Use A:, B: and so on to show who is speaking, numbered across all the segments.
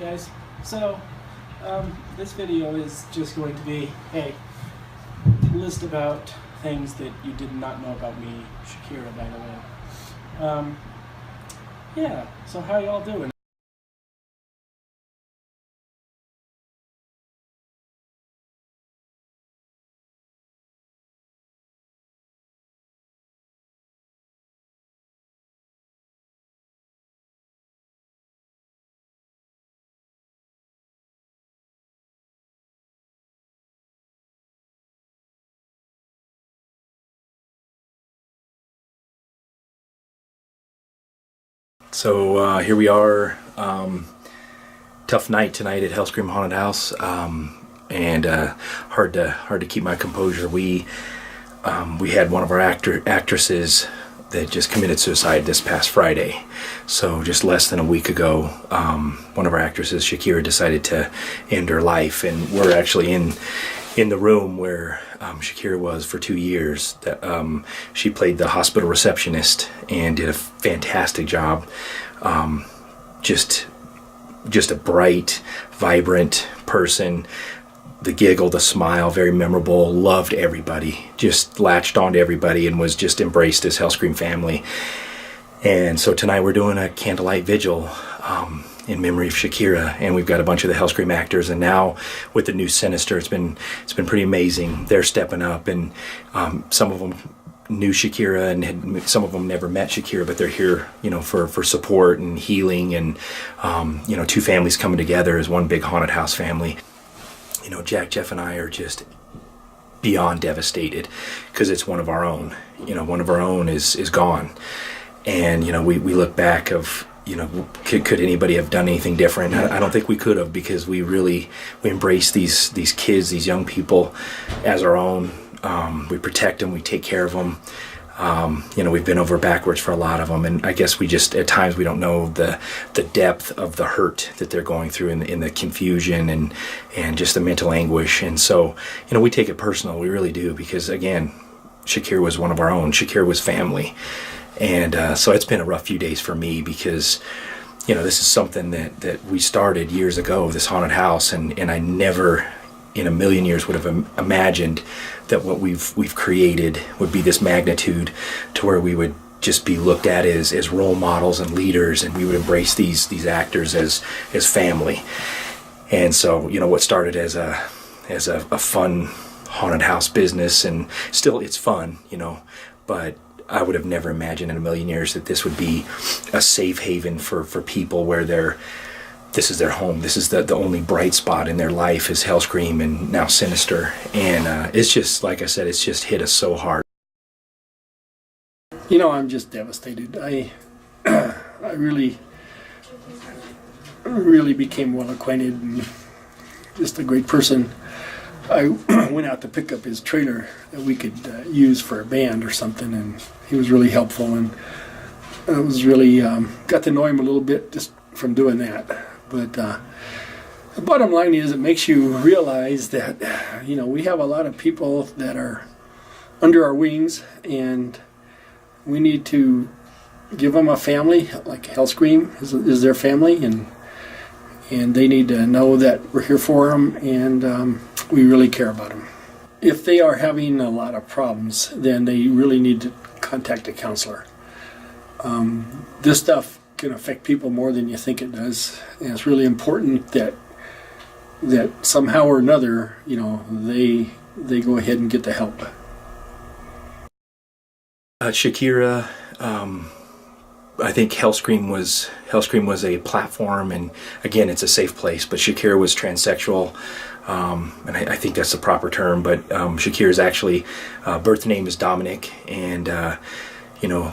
A: guys. So this video is just going to be a list about things that you did not know about me, Shakira, by the way. Yeah, so how y'all doing?
B: So here we are, tough night tonight at Hellscream Haunted House, and hard to keep my composure. We had one of our actresses that just committed suicide this past Friday. So just less than a week ago, one of our actresses, Shakira, decided to end her life, and we're actually in the room where Shakira was for 2 years. She played the hospital receptionist and did a fantastic job. Just a bright, vibrant person. The giggle, the smile, very memorable, loved everybody, just latched onto everybody and was just embraced as Hellscream family. And so tonight we're doing a candlelight vigil in memory of Shakira, and we've got a bunch of the Hellscream actors, and now with the new Sinister, it's been pretty amazing. They're stepping up, and some of them knew Shakira, and some of them never met Shakira, but they're here, for support and healing, and two families coming together as one big haunted house family. Jack, Jeff, and I are just beyond devastated because it's one of our own. One of our own is gone, and we look back of. Could anybody have done anything different? I don't think we could have, because we embrace these kids, these young people as our own. We protect them, we take care of them. We've been over backwards for a lot of them, and I guess we just, at times, we don't know the depth of the hurt that they're going through in the confusion and just the mental anguish. And so, we take it personal, we really do, because again, Shakira was one of our own. Shakira was family. And so it's been a rough few days for me, because this is something that we started years ago, this haunted house, and I never in a million years would have imagined that what we've created would be this magnitude, to where we would just be looked at as role models and leaders, and we would embrace these actors as family. And so what started as a fun haunted house business, and still it's fun, but I would have never imagined in a million years that this would be a safe haven for people, where this is their home. This is the only bright spot in their life is Hellscream, and now Sinister. And it's just, like I said, it's just hit us so hard.
A: I'm just devastated. I really became well acquainted and just a great person. I went out to pick up his trailer that we could use for a band or something, and he was really helpful, and I was really got to know him a little bit just from doing that. But the bottom line is, it makes you realize that we have a lot of people that are under our wings, and we need to give them a family, like Hellscream is their family, and they need to know that we're here for them, and we really care about them. If they are having a lot of problems, then they really need to contact a counselor. This stuff can affect people more than you think it does, and it's really important that somehow or another, they go ahead and get the help.
B: Shakira, I think Hellscream was a platform, and again, it's a safe place, but Shakira was transsexual, and I think that's the proper term, but Shakira's actually birth name is Dominic, and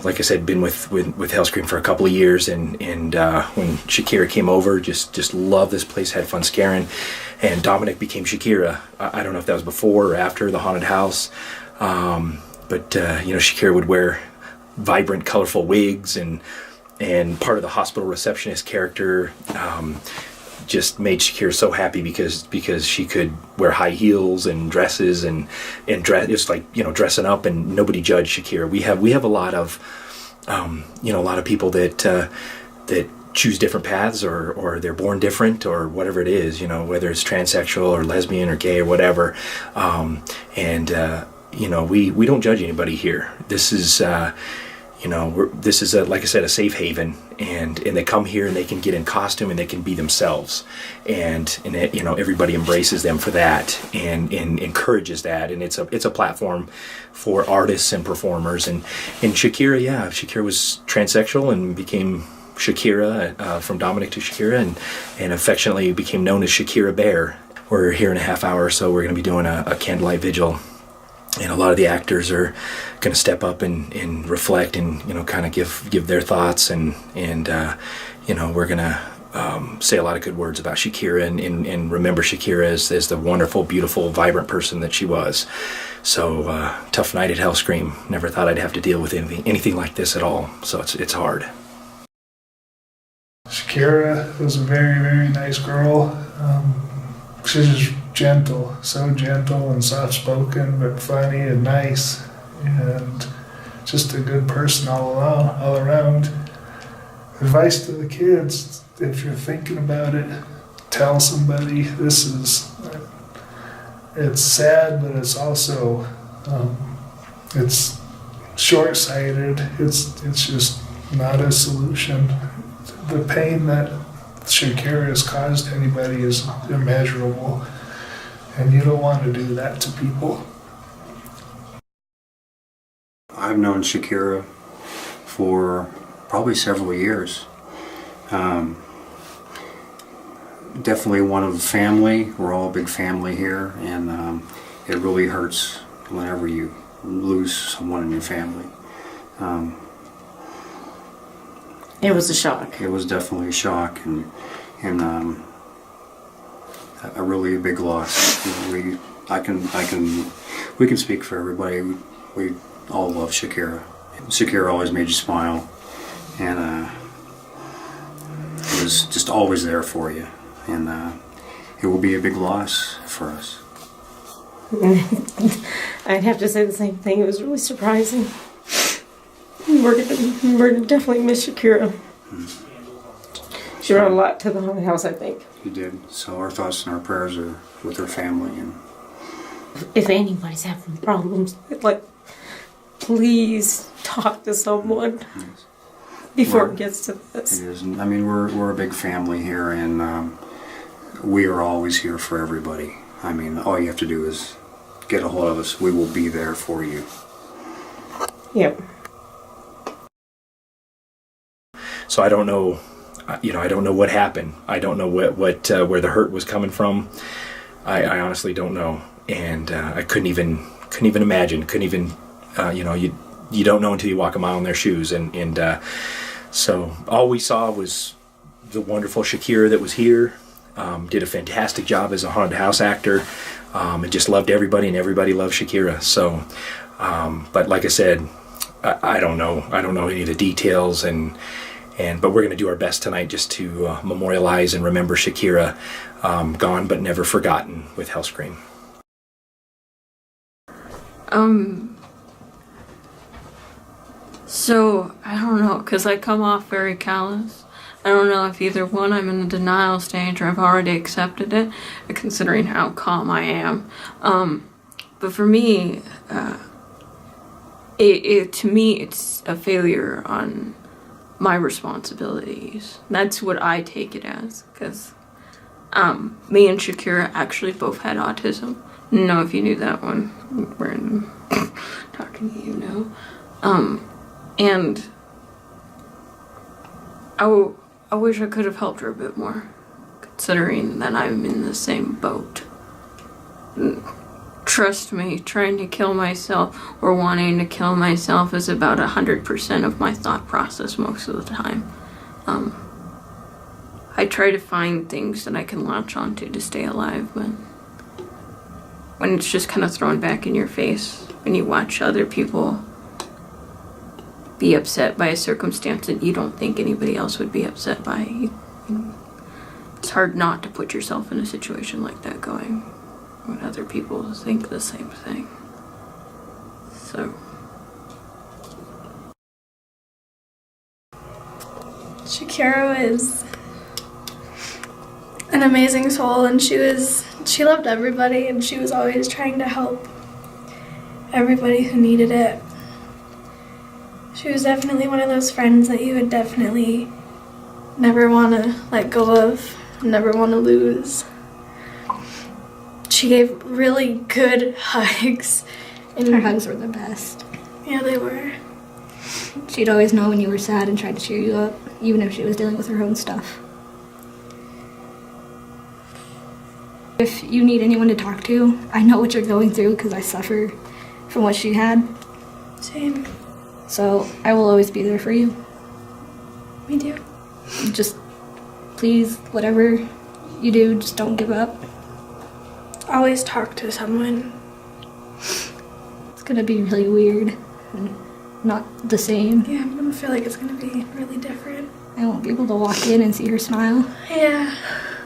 B: like I said, been with Hellscream for a couple of years, and when Shakira came over, just loved this place, had fun scaring, and Dominic became Shakira. I don't know if that was before or after the haunted house, but Shakira would wear vibrant, colorful wigs, and part of the hospital receptionist character just made Shakira so happy, because she could wear high heels and dresses and dress, just like dressing up, and nobody judged Shakira. We have a lot of a lot of people that choose different paths, or they're born different, or whatever it is, you know, whether it's transsexual or lesbian or gay or whatever. You know, we don't judge anybody here. This is, you know, this is, like I said, a safe haven, and they come here and they can get in costume and they can be themselves, and it, you know, everybody embraces them for that and encourages that, and it's a platform for artists and performers. And Shakira, yeah, Shakira was transsexual and became Shakira, from Dominic to Shakira, and affectionately became known as Shakira Bear. We're here in a half hour or so. We're going to be doing a candlelight vigil, and a lot of the actors are going to step up and reflect and, you know, kind of give their thoughts, and you know, we're going to say a lot of good words about Shakira and remember Shakira as the wonderful, beautiful, vibrant person that she was. So tough night at Hellscream. Never thought I'd have to deal with anything like this at all. So it's hard.
C: Shakira was a very, very nice girl. She's just gentle, so gentle and soft-spoken, but funny and nice, and just a good person all around. Advice to the kids: if you're thinking about it, tell somebody. It's sad, but it's also, it's short-sighted. It's just not a solution. The pain that Shakira has caused anybody is immeasurable, and you don't want to do that to people.
D: I've known Shakira for probably several years. Definitely one of the family. We're all a big family here, and it really hurts whenever you lose someone in your family.
E: It was a shock.
D: It was definitely a shock, and a really big loss. You know, we can speak for everybody. We all love Shakira. Shakira always made you smile, and was just always there for you. And it will be a big loss for us.
E: I'd have to say the same thing. It was really surprising. We're gonna definitely miss Shakira. She brought a lot to the haunted house, I think.
D: She did. So our thoughts and our prayers are with her family. And
E: if anybody's having problems, like, please talk to someone before it gets to this.
D: It is. I mean, we're a big family here, and we are always here for everybody. I mean, all you have to do is get a hold of us. We will be there for you.
E: Yep.
B: So I don't know, you know, I don't know what happened. I don't know what where the hurt was coming from. I honestly don't know, and I couldn't even imagine. Couldn't even, you know, you don't know until you walk a mile in their shoes, and so all we saw was the wonderful Shakira that was here. Did a fantastic job as a haunted house actor, and just loved everybody, and everybody loved Shakira. So, but like I said, I don't know any of the details, but we're going to do our best tonight just to memorialize and remember Shakira, gone but never forgotten, with Hellscream.
F: So, I don't know, because I come off very callous. I don't know if either one, I'm in the denial stage, or I've already accepted it, considering how calm I am. But for me, to me, it's a failure on my responsibilities. That's what I take it as, because me and Shakira actually both had autism. I don't know if you knew that one. Random talking to you now. And I wish I could have helped her a bit more, considering that I'm in the same boat. Trust me, trying to kill myself or wanting to kill myself is about 100% of my thought process most of the time. I try to find things that I can latch onto to stay alive, but when it's just kind of thrown back in your face, when you watch other people be upset by a circumstance that you don't think anybody else would be upset by, it's hard not to put yourself in a situation like that going when other people think the same thing. So
G: Shakira was an amazing soul, and she loved everybody, and she was always trying to help everybody who needed it. She was definitely one of those friends that you would definitely never want to let go of, never want to lose. She gave really good hugs. And
H: Her hugs were the best.
G: yeah, they were.
H: She'd always know when you were sad and try to cheer you up, even if she was dealing with her own stuff. If you need anyone to talk to, I know what you're going through because I suffer from what she had.
G: Same.
H: So I will always be there for you.
G: Me too.
H: Just please, whatever you do, just don't give up.
G: Always talk to someone.
H: It's gonna be really weird and not the same.
G: Yeah, I'm gonna feel like it's gonna be really different.
H: I won't be able to walk in and see her smile
G: Yeah.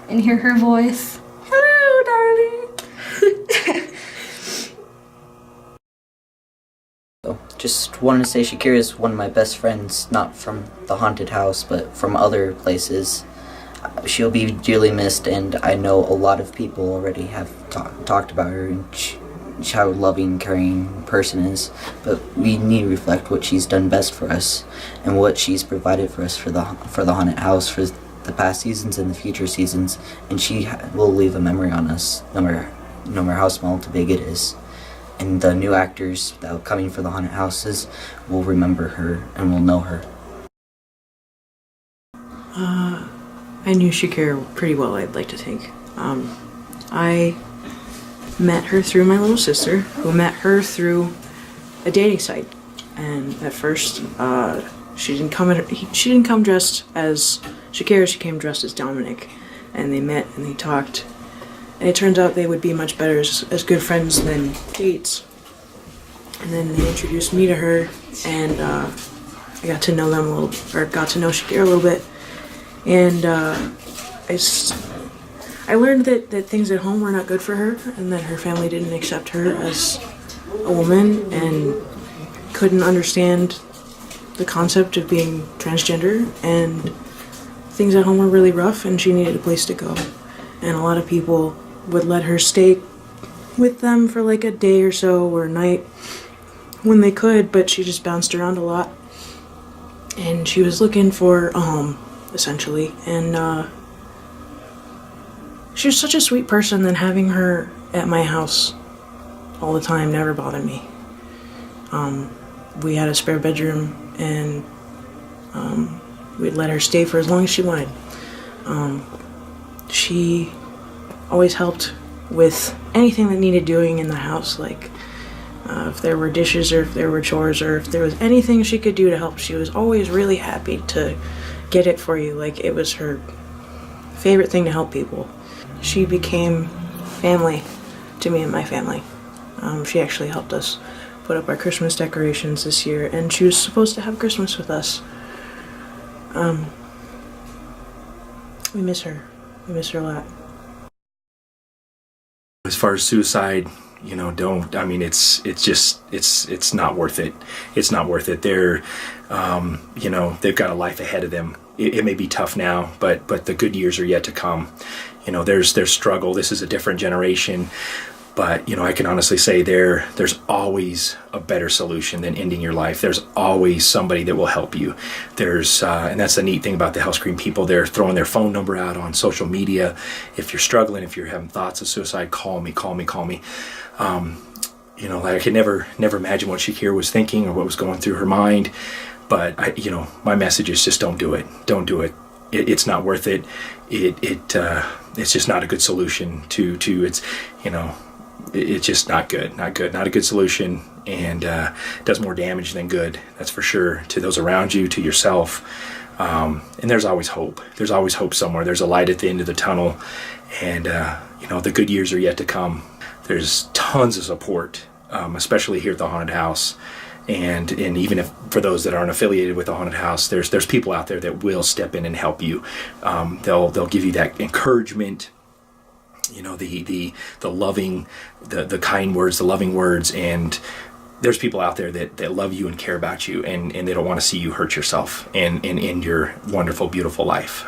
H: and hear her voice.
G: Hello, darling.
I: So, just wanted to say Shakira is one of my best friends, not from the haunted house, but from other places. She'll be dearly missed, and I know a lot of people already have talked about her and how loving, caring person is. But we need to reflect what she's done best for us and what she's provided for us for the haunted house for the past seasons and the future seasons. And she will leave a memory on us, no matter how small to big it is. And the new actors that are coming for the haunted houses will remember her and will know her.
J: I knew Shakira pretty well, I'd like to think. I met her through my little sister, who met her through a dating site. And at first, she didn't come dressed as Shakira. She came dressed as Dominic, and they met and they talked. And it turns out they would be much better as good friends than dates. And then they introduced me to her, and I got to know them got to know Shakira a little bit. And I learned that things at home were not good for her, and that her family didn't accept her as a woman and couldn't understand the concept of being transgender, and things at home were really rough, and she needed a place to go. And a lot of people would let her stay with them for like a day or so or a night when they could, but she just bounced around a lot. And she was looking for a home, essentially. And she was such a sweet person that having her at my house all the time never bothered me. We had a spare bedroom, and we'd let her stay for as long as she wanted. She always helped with anything that needed doing in the house, like if there were dishes or if there were chores or if there was anything she could do to help. She was always really happy to get it for you. Like, it was her favorite thing to help people. She became family to me and my family. She actually helped us put up our Christmas decorations this year, and she was supposed to have Christmas with us. We miss her. We miss her a lot.
B: As far as suicide, you know, it's not worth it. It's not worth it. They're, you know, they've got a life ahead of them. It may be tough now, but the good years are yet to come. You know, there's struggle. This is a different generation. But, you know, I can honestly say there's always a better solution than ending your life. There's always somebody that will help you. There's, and that's the neat thing about the Hellscream people. They're throwing their phone number out on social media. If you're struggling, if you're having thoughts of suicide, call me. You know, like I could never imagine what Shakira was thinking or what was going through her mind. But, you know, my message is just don't do it. Don't do it. It's not worth it. It's just not a good solution to it's, you know, it's just not good, not a good solution, and does more damage than good, that's for sure, to those around you, to yourself. And there's always hope. There's always hope somewhere. There's a light at the end of the tunnel, and you know, the good years are yet to come. There's tons of support, especially here at the haunted house, and even if for those that aren't affiliated with the haunted house, there's people out there that will step in and help you. They'll give you that encouragement. You know, the loving, the kind words, the loving words, and there's people out there that love you and care about you, and they don't want to see you hurt yourself and end your wonderful, beautiful life.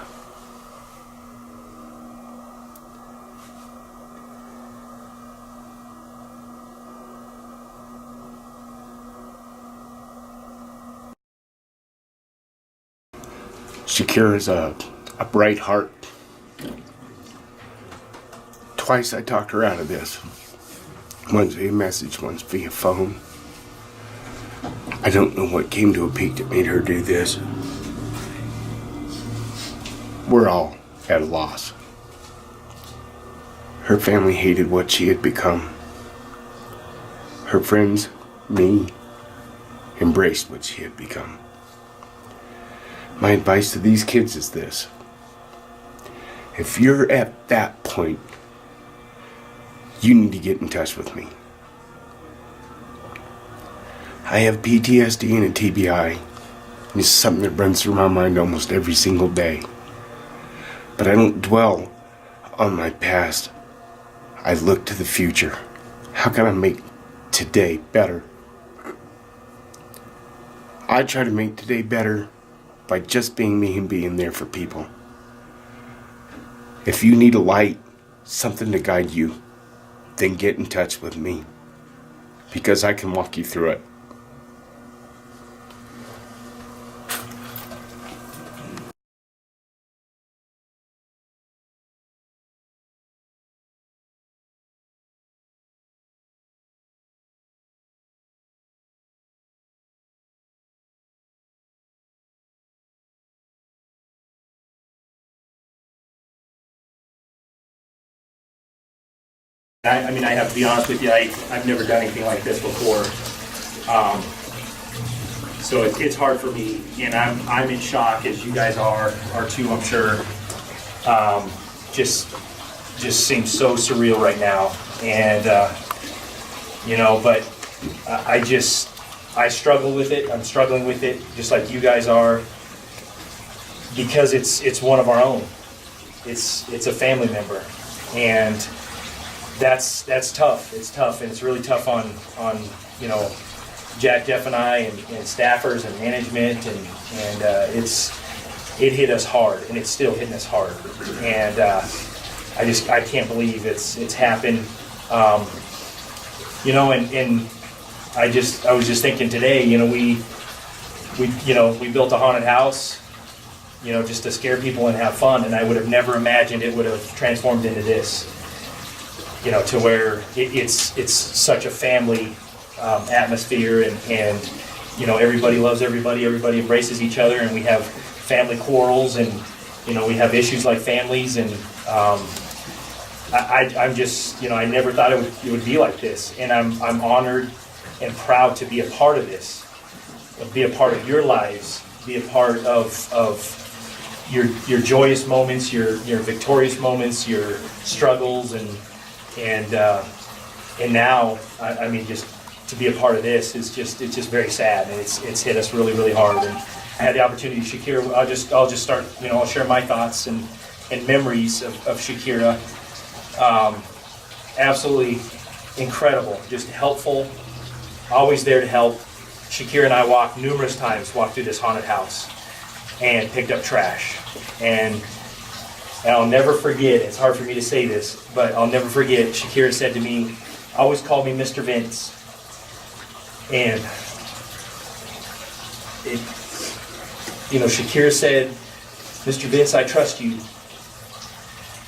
K: Shakira's a bright heart. Twice I talked her out of this. Once via message, once via phone. I don't know what came to a peak that made her do this. We're all at a loss. Her family hated what she had become. Her friends, me, embraced what she had become. My advice to these kids is this. If you're at that point, you need to get in touch with me. I have PTSD and a TBI. It's something that runs through my mind almost every single day. But I don't dwell on my past. I look to the future. How can I make today better? I try to make today better by just being me and being there for people. If you need a light, something to guide you, then get in touch with me, because I can walk you through it.
B: I mean, I have to be honest with you, I've never done anything like this before. So it's hard for me, and I'm in shock, as you guys are too, I'm sure. Just seems so surreal right now, and but I struggle with it. I'm struggling with it, just like you guys are, because it's one of our own. It's a family member, and that's tough. It's tough, and it's really tough on Jack, Jeff, and I, and staffers and management, and it hit us hard, and it's still hitting us hard, and I can't believe it's happened, and I was just thinking today, we built a haunted house, just to scare people and have fun, and I would have never imagined it would have transformed into this. To where it's such a family atmosphere, and everybody loves everybody embraces each other, and we have family quarrels, and we have issues like families, and I'm just I never thought it would be like this, and I'm honored and proud to be a part of this, be a part of your lives, be a part of your joyous moments, your victorious moments, your struggles, and now, I mean, just to be a part of this it's just very sad, and it's hit us really, really hard. And I had the opportunity, Shakira. I'll just start. I'll share my thoughts and memories of Shakira. Absolutely incredible, just helpful, always there to help. Shakira and I walked numerous times, through this haunted house, and picked up trash, and I'll never forget, it's hard for me to say this, but I'll never forget, Shakira said to me, always call me Mr. Vince. And Shakira said, Mr. Vince, I trust you.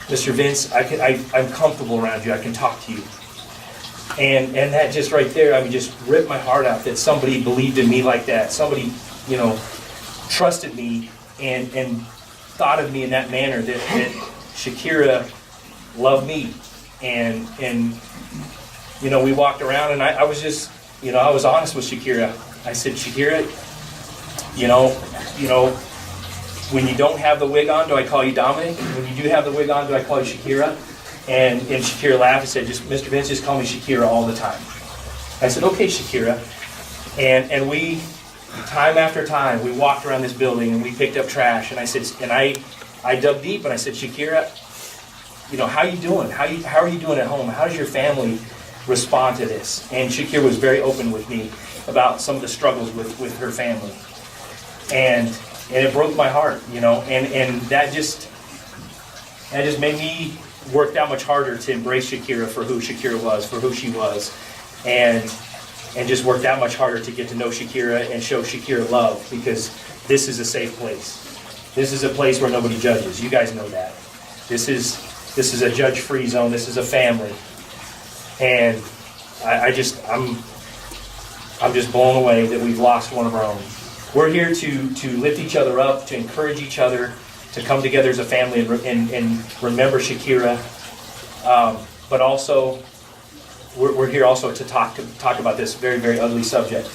B: Mr. Vince, I'm comfortable around you, I can talk to you. And that just right there, just ripped my heart out that somebody believed in me like that. Somebody, trusted me and thought of me in that manner, that Shakira loved me, and we walked around, and I was just I was honest with Shakira. I said, Shakira, when you don't have the wig on, do I call you Dominic? When you do have the wig on, do I call you Shakira? And Shakira laughed and said, Mr. Vince, just call me Shakira all the time. I said, okay, Shakira, and we, time after time, we walked around this building, and we picked up trash, and I said, and I dug deep, and I said, Shakira, how you doing? How are you doing at home? How's your family? respond to this. And Shakira was very open with me about some of the struggles with her family. And it broke my heart, you know, and that just made me work that much harder to embrace Shakira for who Shakira was, for who she was, and just work that much harder to get to know Shakira and show Shakira love, because this is a safe place. This is a place where nobody judges. You guys know that. This is a judge-free zone. This is a family, and I'm just blown away that we've lost one of our own. We're here to lift each other up, to encourage each other, to come together as a family and remember Shakira. But also, we're here also to talk about this very, very ugly subject.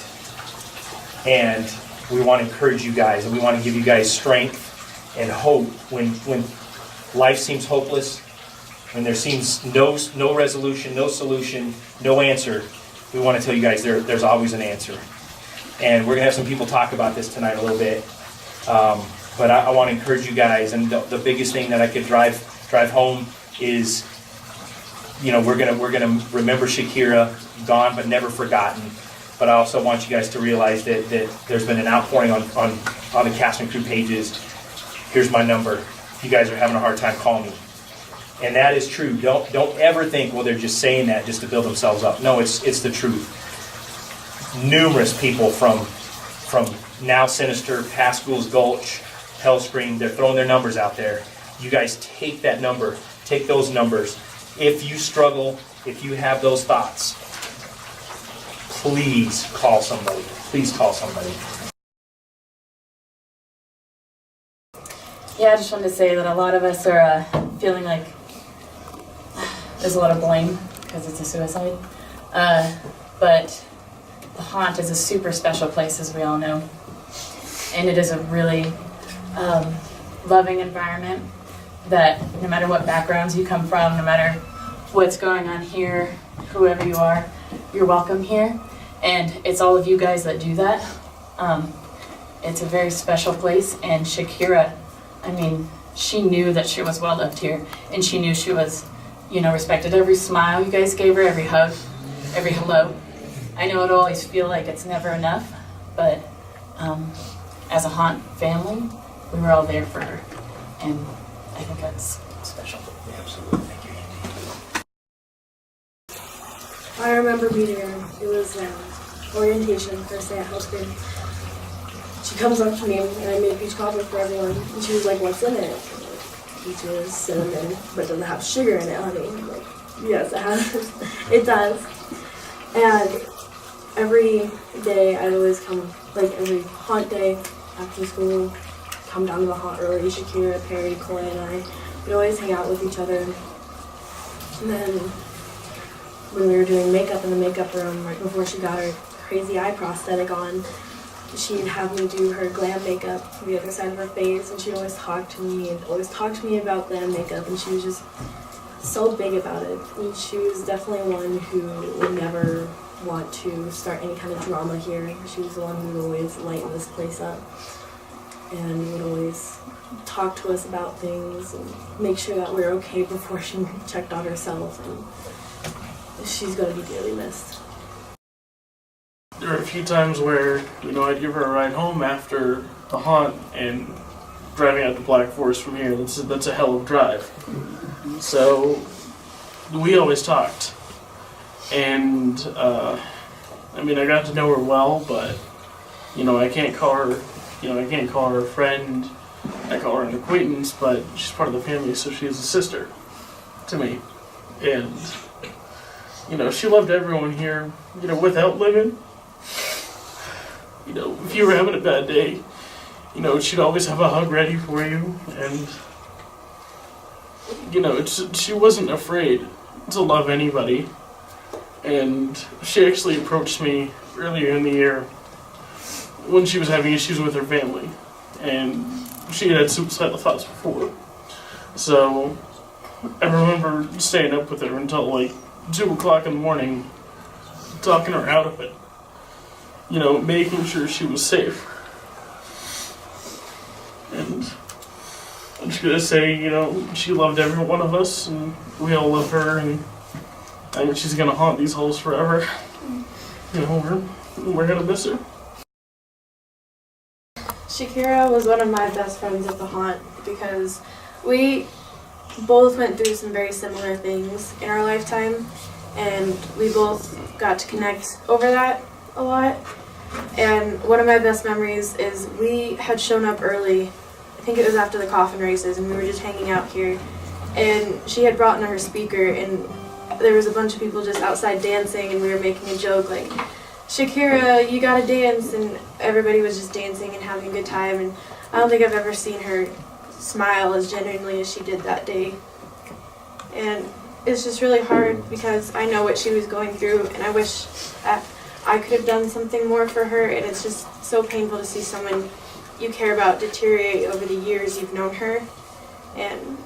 B: And we want to encourage you guys, and we want to give you guys strength and hope when life seems hopeless, when there seems no resolution, no solution, no answer. We want to tell you guys there's always an answer. And we're going to have some people talk about this tonight a little bit. But I want to encourage you guys, and the biggest thing that I could drive home is, you know, we're gonna remember Shakira, gone but never forgotten. But I also want you guys to realize that there's been an outpouring on the cast and crew pages. Here's my number. If you guys are having a hard time, call me. And that is true. Don't ever think, well, they're just saying that just to build themselves up. No, it's the truth. Numerous people from Now Sinister, past Schools Gulch, Hellscream, they're throwing their numbers out there. You guys take that number, take those numbers. If you struggle, if you have those thoughts, please call somebody. Please call somebody.
L: Yeah, I just wanted to say that a lot of us are feeling like there's a lot of blame because it's a suicide. But the haunt is a super special place, as we all know. And it is a really loving environment that no matter what backgrounds you come from, no matter what's going on here, whoever you are, you're welcome here. And it's all of you guys that do that. It's a very special place, and Shakira, I mean, she knew that she was well loved here, and she knew she was, you know, respected. Every smile you guys gave her, every hug, every hello. I know it'll always feel like it's never enough, but as a haunt family, we were all there for her, and I think that's special.
B: Absolutely. Thank you.
M: I remember meeting her. It was orientation, first day at Hellscream. She comes up to me and I made peach cobbler for everyone, and she was like, "What's in it?" I'm like, "Peaches, cinnamon, but does it have sugar in it, honey?" I'm like, "Yes, it has." It does. And every day I'd always come, like every haunt day after school, come down to the haunt early. Shakira, Perry, Coy, and I would always hang out with each other. And then when we were doing makeup in the makeup room, right before she got her crazy eye prosthetic on, she'd have me do her glam makeup for the other side of her face, and she'd always talk to me about glam makeup, and she was just so big about it. And she was definitely one who would never want to start any kind of drama here. She was the one who would always lighten this place up and would always talk to us about things and make sure that we were okay before she checked on herself, and she's going to be dearly missed.
C: There were a few times where, you know, I'd give her a ride home after the haunt, and driving out to Black Forest from here, that's a hell of a drive. So we always talked. And, I mean, I got to know her well, but, you know, I can't call her a friend. I call her an acquaintance, but she's part of the family, so she is a sister to me. And, you know, she loved everyone here, you know, without limit. You know, if you were having a bad day, you know, she'd always have a hug ready for you, and, you know, she wasn't afraid to love anybody. And she actually approached me earlier in the year when she was having issues with her family, and she had suicidal thoughts before. So I remember staying up with her until like 2 o'clock in the morning, talking her out of it. You know, making sure she was safe. And I'm just gonna say, you know, she loved every one of us, and we all love her, and
N: and she's gonna haunt these halls forever. You know, we're gonna miss her.
M: Shakira was one of my best friends at the haunt because we both went through some very similar things in our lifetime, and we both got to connect over that a lot. And one of my best memories is we had shown up early, I think it was after the coffin races, and we were just hanging out here, and she had brought in her speaker, and there was a bunch of people just outside dancing, and we were making a joke like, Shakira, you gotta dance, and everybody was just dancing and having a good time, and I don't think I've ever seen her smile as genuinely as she did that day. And it's just really hard because I know what she was going through, and I wish that I could have done something more for her, and it's just so painful to see someone you care about deteriorate over the years you've known her. And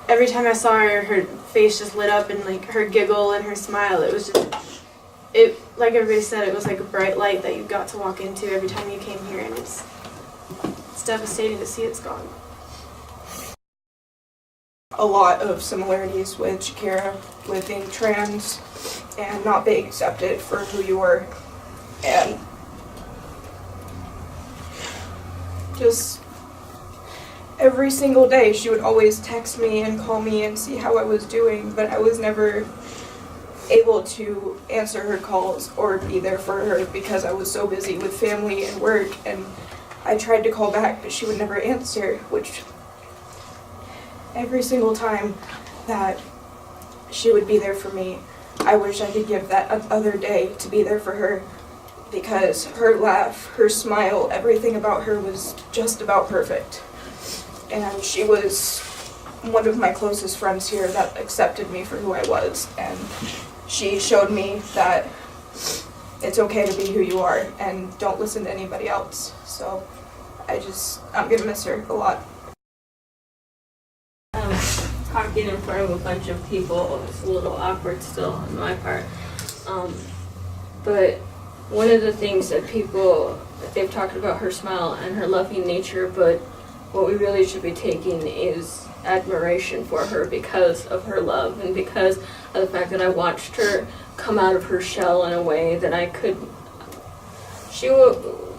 M: every time I saw her, her face just lit up, and like her giggle and her smile, it was just, like everybody said, it was like a bright light that you got to walk into every time you came here, and it's devastating to see it's gone.
O: A lot of similarities with Shakira, with being trans and not being accepted for who you were, and just every single day she would always text me and call me and see how I was doing, but I was never able to answer her calls or be there for her because I was so busy with family and work, and I tried to call back but she would never answer, which every single time that she would be there for me, I wish I could give that other day to be there for her, because her laugh, her smile, everything about her was just about perfect. And she was one of my closest friends here that accepted me for who I was, and she showed me that it's okay to be who you are and don't listen to anybody else. So I'm gonna miss her a lot.
F: Talking in front of a bunch of people is a little awkward still on my part. But one of the things that they've talked about her smile and her loving nature, but what we really should be taking is admiration for her because of her love and because of the fact that I watched her come out of her shell in a way that I could.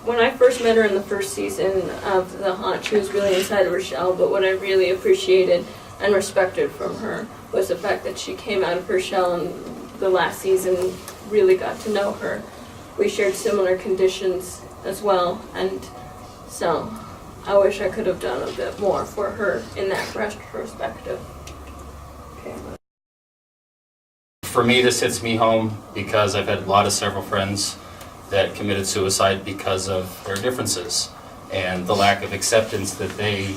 F: When I first met her in the first season of The Haunt, she was really inside of her shell, but what I really appreciated and respected from her was the fact that she came out of her shell, and the last season really got to know her. We shared similar conditions as well, and so I wish I could have done a bit more for her in that retrospective. Okay.
P: For me, this hits me home because I've had several friends that committed suicide because of their differences and the lack of acceptance that they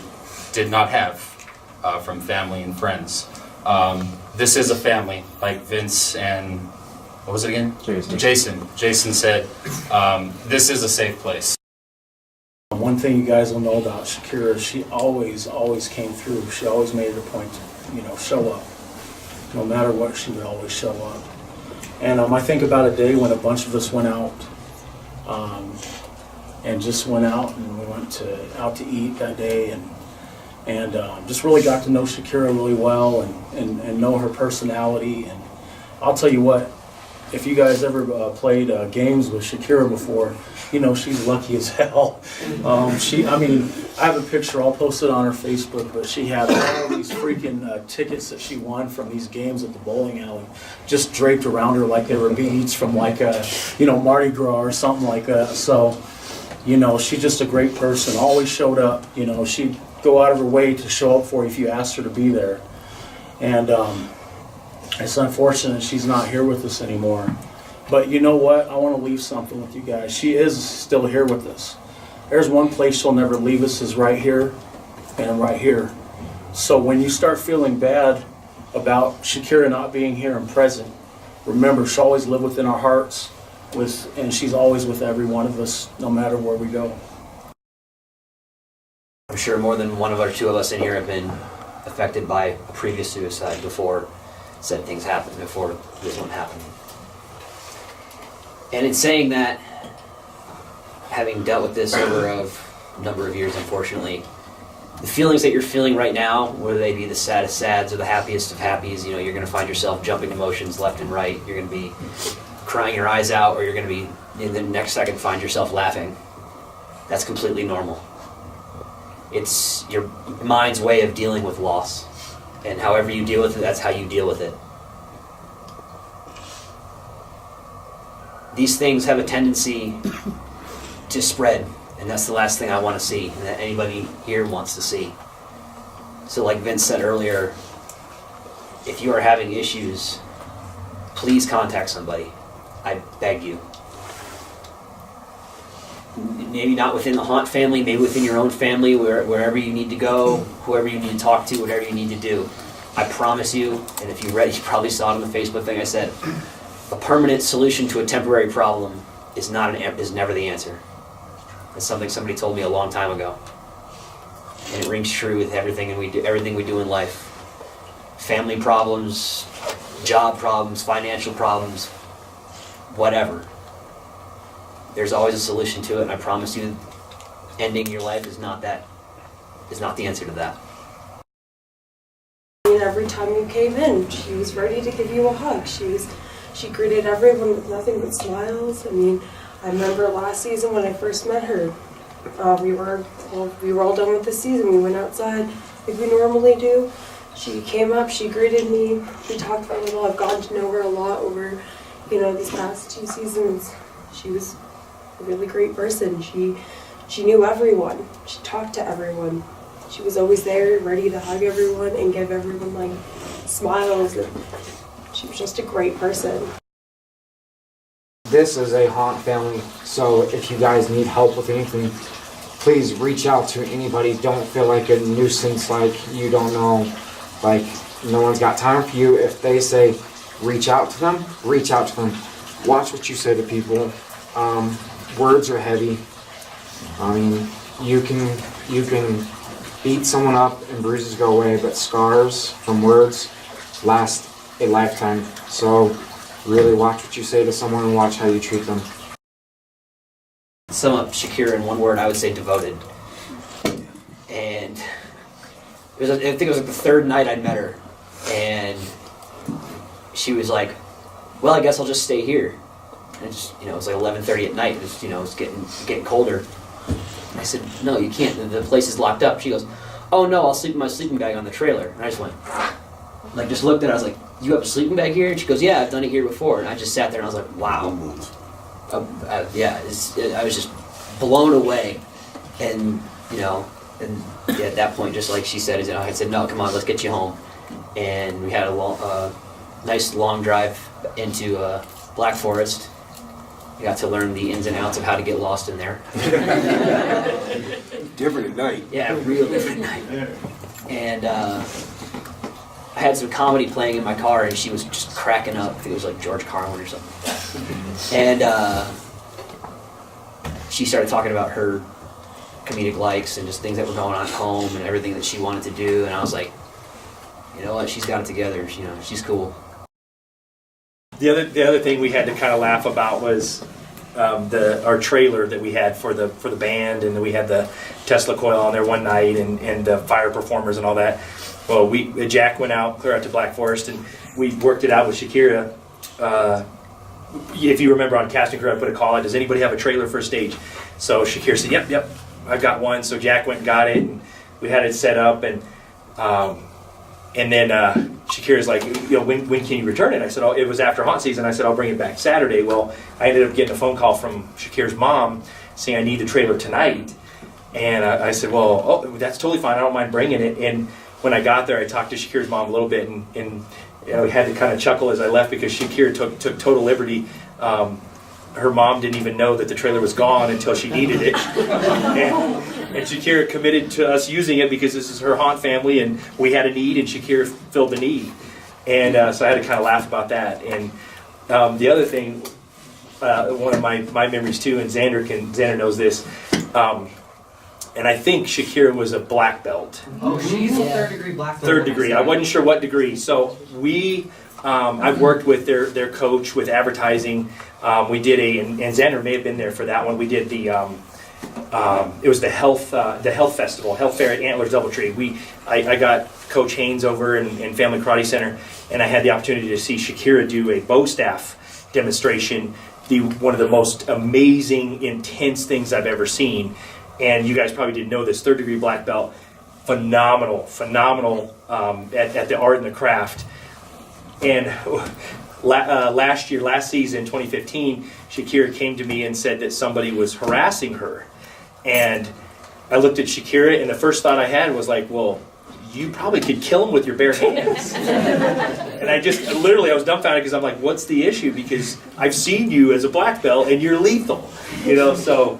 P: did not have from family and friends. This is a family, like Vince and, what was it again? Jason said, this is a safe place.
A: One thing you guys will know about Shakira, she always came through. She always made it a point to, show up. No matter what, she would always show up. And I think about a day when a bunch of us went out, and just went out, and we went out to eat that day, and just really got to know Shakira really well, and know her personality. And I'll tell you what, if you guys ever played games with Shakira before, she's lucky as hell. I have a picture, I'll post it on her Facebook, but she had all these freaking tickets that she won from these games at the bowling alley, just draped around her like they were beads from Mardi Gras or something like that. So, she's just a great person, always showed up. She'd go out of her way to show up for you if you asked her to be there. And it's unfortunate she's not here with us anymore. But you know what? I want to leave something with you guys. She is still here with us. There's one place she'll never leave us, is right here and right here. So when you start feeling bad about Shakira not being here and present, remember, she'll always live within our hearts, and she's always with every one of us, no matter where we go.
Q: I'm sure more than one of our two of us in here have been affected by a previous suicide before said things happened, before this one happened. And in saying that, having dealt with this over a number of years, unfortunately, the feelings that you're feeling right now, whether they be the saddest sads or the happiest of happies, you know, you're going to find yourself jumping emotions left and right. You're going to be crying your eyes out, or you're going to be, in the next second, find yourself laughing. That's completely normal. It's your mind's way of dealing with loss. And however you deal with it, that's how you deal with it. These things have a tendency to spread, and that's the last thing I want to see, and that anybody here wants to see. So like Vince said earlier, if you are having issues, please contact somebody. I beg you. Maybe not within the Haunt family, maybe within your own family, wherever you need to go, whoever you need to talk to, whatever you need to do. I promise you, and if you read, you probably saw it on the Facebook thing I said, a permanent solution to a temporary problem is never the answer. It's something somebody told me a long time ago, and it rings true with everything we do in life. Family problems, job problems, financial problems, whatever. There's always a solution to it, and I promise you, ending your life is not the answer to that.
M: And every time you came in, she was ready to give you a hug. She greeted everyone with nothing but smiles. I mean, I remember last season when I first met her. We were all done with the season. We went outside like we normally do. She came up, she greeted me. We talked for a little. I've gotten to know her a lot over, these past 2 seasons. She was a really great person. She knew everyone. She talked to everyone. She was always there, ready to hug everyone and give everyone smiles. And she was just a great person.
R: This is a Haunt family, so if you guys need help with anything, please reach out to anybody. Don't feel like a nuisance, like you don't know, like no one's got time for you. If they say reach out to them, reach out to them. Watch what you say to people. Words are heavy. I mean, you can beat someone up and bruises go away, but scars from words last a lifetime. So really watch what you say to someone and watch how you treat them.
Q: Sum up Shakira in one word, I would say devoted. And I think it was the 3rd night I'd met her, and she was like, well, I guess I'll just stay here. And just, it was like 11:30 at night. It was, it was getting colder. I said, no, you can't. The place is locked up. She goes, oh no, I'll sleep in my sleeping bag on the trailer. And I just went, just looked at her. I was like, you have a sleeping bag here? And she goes, yeah, I've done it here before. And I just sat there and I was like, wow. I was just blown away. And, at that point, just like she said, I said, no, come on, let's get you home. And we had a nice long drive into Black Forest. I got to learn the ins and outs of how to get lost in there.
K: Different at night.
Q: Yeah, real different night. And I had some comedy playing in my car, and she was just cracking up. I think it was like George Carlin or something. And she started talking about her comedic likes and just things that were going on at home and everything that she wanted to do. And I was like, you know what? She's got it together. She's cool.
B: The other thing we had to kind of laugh about was our trailer that we had for the band, and then we had the Tesla coil on there one night, and the fire performers and all that. Well, Jack went out clear out to Black Forest, and we worked it out with Shakira. If you remember on casting crew, I put a call out, does anybody have a trailer for a stage? So Shakira said, yep, I've got one. So Jack went and got it, and we had it set up, and then Shakira's like, when can you return it? I said, it was after haunt season. I said, I'll bring it back Saturday. Well, I ended up getting a phone call from Shakira's mom saying I need the trailer tonight. And I said, well, that's totally fine. I don't mind bringing it. And when I got there, I talked to Shakira's mom a little bit, and we had to kind of chuckle as I left because Shakira took total liberty. Her mom didn't even know that the trailer was gone until she needed it. And Shakira committed to us using it because this is her haunt family, and we had a need, and Shakira filled the need. And so I had to kind of laugh about that. And the other thing, one of my memories too, and Xander knows this, and I think Shakira was a black belt.
S: Oh, she's a 3rd degree black belt.
B: 3rd degree. I wasn't sure what degree. So I've worked with their coach with advertising. We did and Xander may have been there for that one. We did the it was the health festival, health fair at Antlers Doubletree. I got Coach Haynes over in Family Karate Center, and I had the opportunity to see Shakira do a bow staff demonstration. One of the most amazing, intense things I've ever seen. And you guys probably didn't know this. 3rd degree black belt, phenomenal at the art and the craft. And last season, 2015, Shakira came to me and said that somebody was harassing her. And I looked at Shakira, and the first thought I had was like, well, you probably could kill him with your bare hands. And I was dumbfounded because I'm like, what's the issue? Because I've seen you as a black belt and you're lethal, so,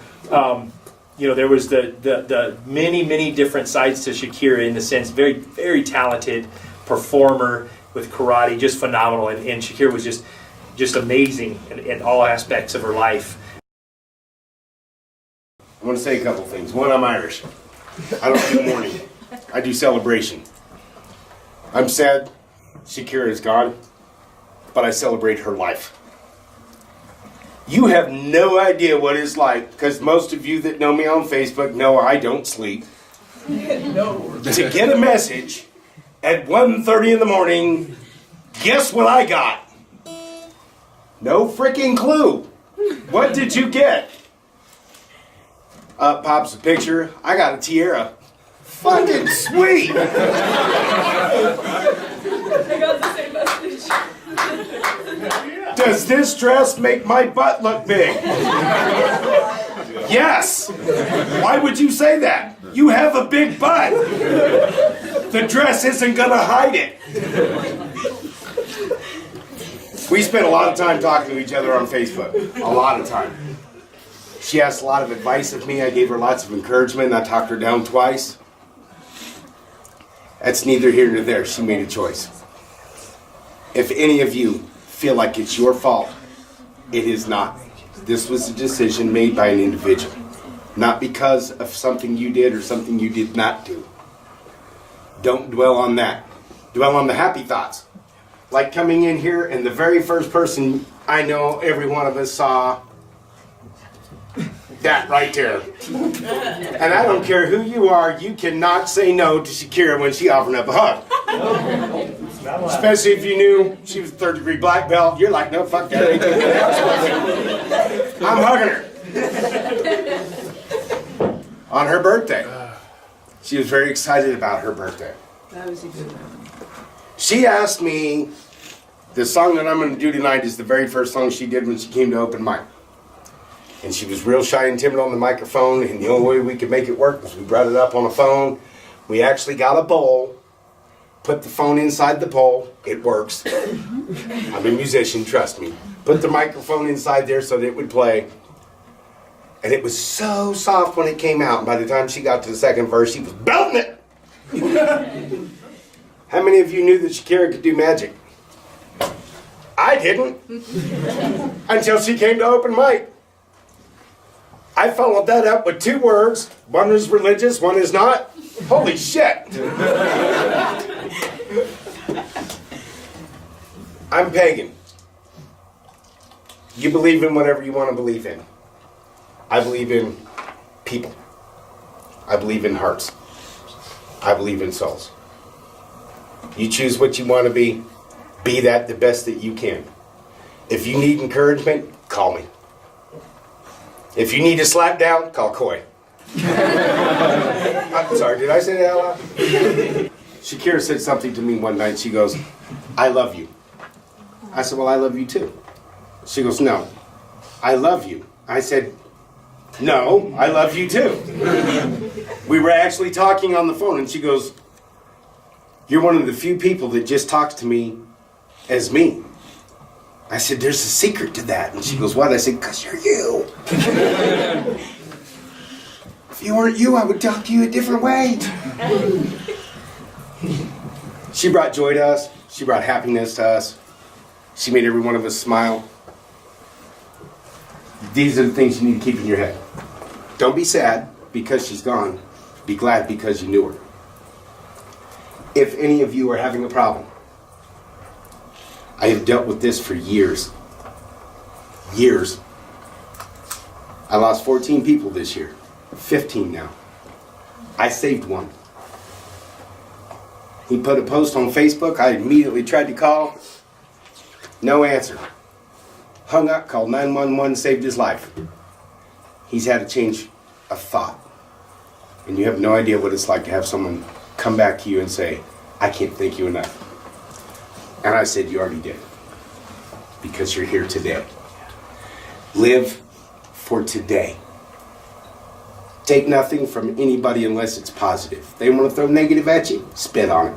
B: there was the many different sides to Shakira in the sense, very, very talented performer with karate, just phenomenal. And Shakira was just amazing in all aspects of her life.
K: I want to say a couple things. One, I'm Irish. I don't do mourning. I do celebration. I'm sad Shakira is gone, but I celebrate her life. You have no idea what it's like, because most of you that know me on Facebook know I don't sleep.
N: No.
K: To get a message at 1:30 in the morning, guess what I got? No freaking clue. What did you get? Up pops a picture. I got a tiara. Fucking sweet!
M: I got the same message.
K: Does this dress make my butt look big? Yes! Why would you say that? You have a big butt! The dress isn't gonna hide it. We spent a lot of time talking to each other on Facebook. A lot of time. She asked a lot of advice of me. I gave her lots of encouragement. I talked her down twice. That's neither here nor there. She made a choice. If any of you feel like it's your fault, it is not. This was a decision made by an individual. Not because of something you did or something you did not do. Don't dwell on that. Dwell on the happy thoughts. Like coming in here and the very first person I know every one of us saw, that right there. And I don't care who you are, you cannot say no to Shakira when she offered up a hug. Especially if you knew she was a 3rd degree black belt. You're like, no, fuck that. I'm hugging her. On her birthday. She was very excited about her birthday.
J: That was a good one.
K: She asked me, the song that I'm going to do tonight is the very first song she did when she came to open mic. And she was real shy and timid on the microphone, and the only way we could make it work was we brought it up on a phone. We actually got a bowl, put the phone inside the bowl. It works. I'm a musician, trust me. Put the microphone inside there so that it would play. And it was so soft when it came out. And by the time she got to the second verse, she was belting it. How many of you knew that Shakira could do magic? I didn't. Until she came to open mic. I followed that up with 2 words. One is religious, one is not. Holy shit. I'm pagan. You believe in whatever you want to believe in. I believe in people. I believe in hearts. I believe in souls. You choose what you want to be that the best that you can. If you need encouragement, call me. If you need a slap down, call Coy. I'm sorry, did I say that out loud? Shakira said something to me one night. She goes, I love you. I said, well, I love you too. She goes, no, I love you. I said, no, I love you too. We were actually talking on the phone, and she goes, you're one of the few people that just talks to me as me. I said, there's a secret to that. And she goes, what? I said, because you're you. If you weren't you, I would talk to you a different way. She brought joy to us. She brought happiness to us. She made every one of us smile. These are the things you need to keep in your head. Don't be sad because she's gone. Be glad because you knew her. If any of you are having a problem, I have dealt with this for years. Years. I lost 14 people this year. 15 now. I saved one. He put a post on Facebook. I immediately tried to call. No answer. Hung up, called 911, saved his life. He's had a change of thought. And you have no idea what it's like to have someone come back to you and say, I can't thank you enough. And I said, you already did. Because you're here today. Live for today. Take nothing from anybody unless it's positive. They want to throw negative at you, spit on it.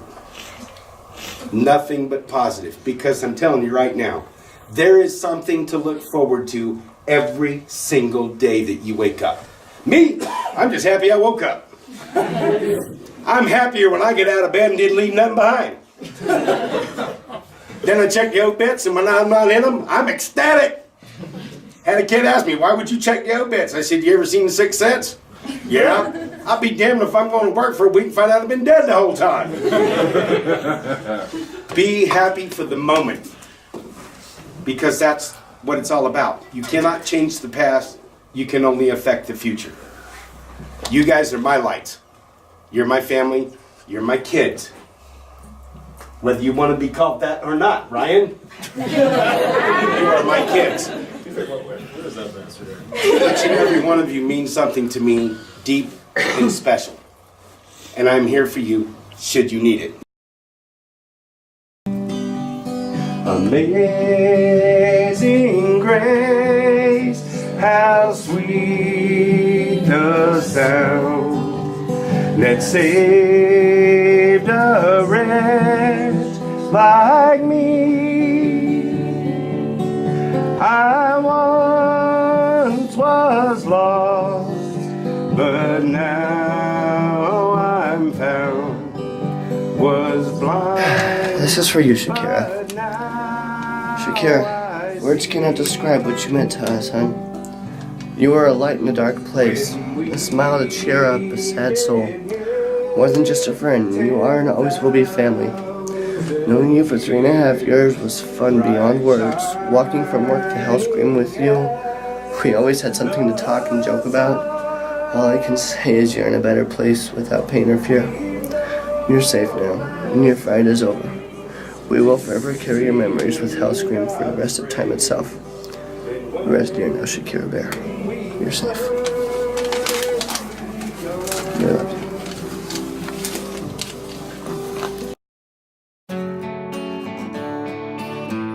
K: Nothing but positive. Because I'm telling you right now, there is something to look forward to every single day that you wake up. Me, I'm just happy I woke up. I'm happier when I get out of bed and didn't leave nothing behind. Then I check the obits, and when I'm not in them, I'm ecstatic. Had a kid ask me, why would you check the obits? I said, you ever seen The Sixth Sense? Yeah. I'll be damned if I'm going to work for a week and find out I've been dead the whole time. Be happy for the moment. Because that's what it's all about. You cannot change the past. You can only affect the future. You guys are my lights. You're my family. You're my kids. Whether you want to be called that or not, Ryan. You are my kids. Each and every one of you means something to me, deep and special. And I'm here for you, should you need it. Amazing grace, how sweet the sound that saved a wretch like me. I once was lost, but now I'm found, was blind.
T: This is for you, Shakira. Shakira, words cannot describe what you meant to us, hon. You were a light in a dark place, a smile to cheer up a sad soul. More than just a friend, you are and always will be family. Knowing you for 3.5 years was fun beyond words. Walking from work to Hellscream with you, we always had something to talk and joke about. All I can say is you're in a better place without pain or fear. You're safe now, and your fight is over. We will forever carry your memories with Hellscream for the rest of time itself. Rest here now, Shakira Bear. You're safe. I love you.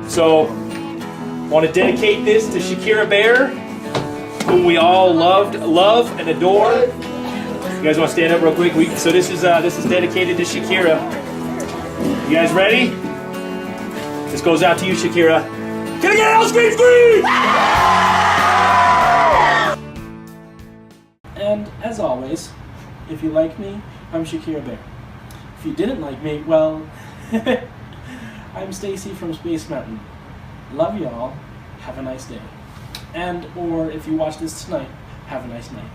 B: So, want to dedicate this to Shakira Bear, whom we all love and adore. You guys want to stand up real quick? So this is dedicated to Shakira. You guys ready? This goes out to you, Shakira. Can I get an Hellscream scream?
N: And as always, if you like me, I'm Shakira Bear. If you didn't like me, well, I'm Stacy from Space Mountain. Love y'all. Have a nice day. And, or if you watch this tonight, have a nice night.